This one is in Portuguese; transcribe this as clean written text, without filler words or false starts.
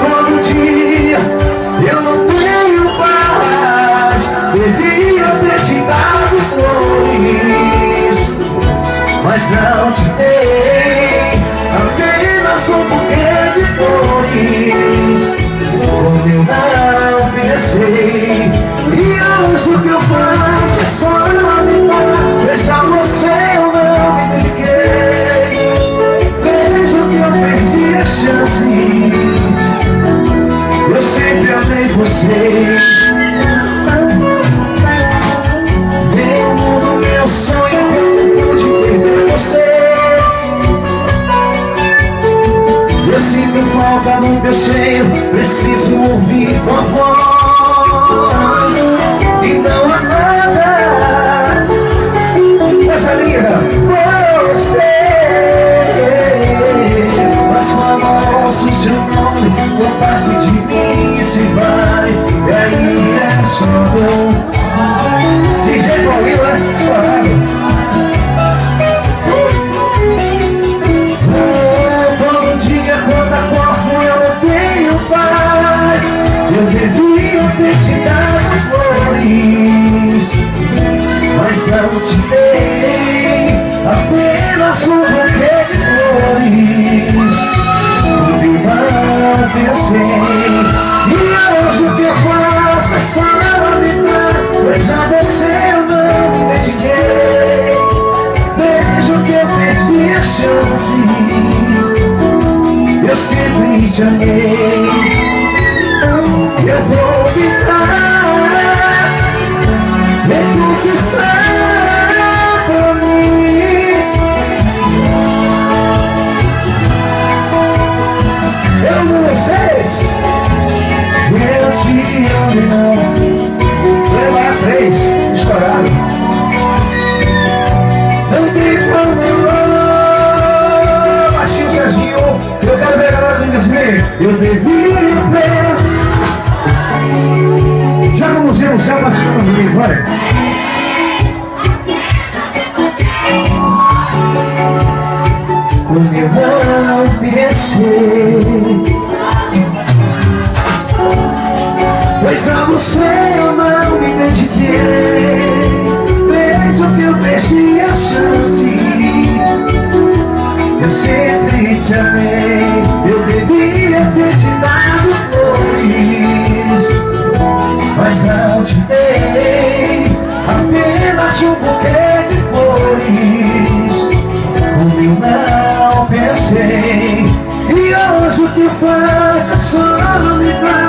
Todo dia eu não tenho paz. Devia ter te dado flores, mas não te dei, apenas um buquê de flores. Como eu não pensei, e hoje o que eu faço é só lamentar. Veja você, eu não me dediquei. Veja que eu perdi a chance. Eu sempre amei vocês. Meu mundo, meu sonho, eu não pude perder você. Eu sinto falta no teu cheiro, preciso ouvir tua voz. E não há nada, coisa linda, você. Mas quando ouço seu nome, uma parte de mim se vai. E aí é só dor. DJ Paulinho, né? Estourado. Eu devia ter te dado flores, mas não te dei, apenas um buquê de flores. Eu não pensei, e hoje o que eu faço é só lamentar. Pois a você eu não me dediquei. Vejo que eu perdi a chance. Eu sempre te amei. Eu vou tentar me conquistar por mim. Eu amo vocês. Eu te amo e não. Leva 3, estourado. Não tem problema. Baixinho Serginho, eu quero ver a galera do Desmir. Eu devia ver. Já vamos ver o céu passando comigo, vai. Como eu não pensei, pois a você eu não me dediquei. Vejo que eu perdi a chance. Eu sempre te amei. Eu devia ter te dado flores, mas não te dei, apenas um buquê de flores. Como eu não pensei, e hoje o que eu faço é só lamentar.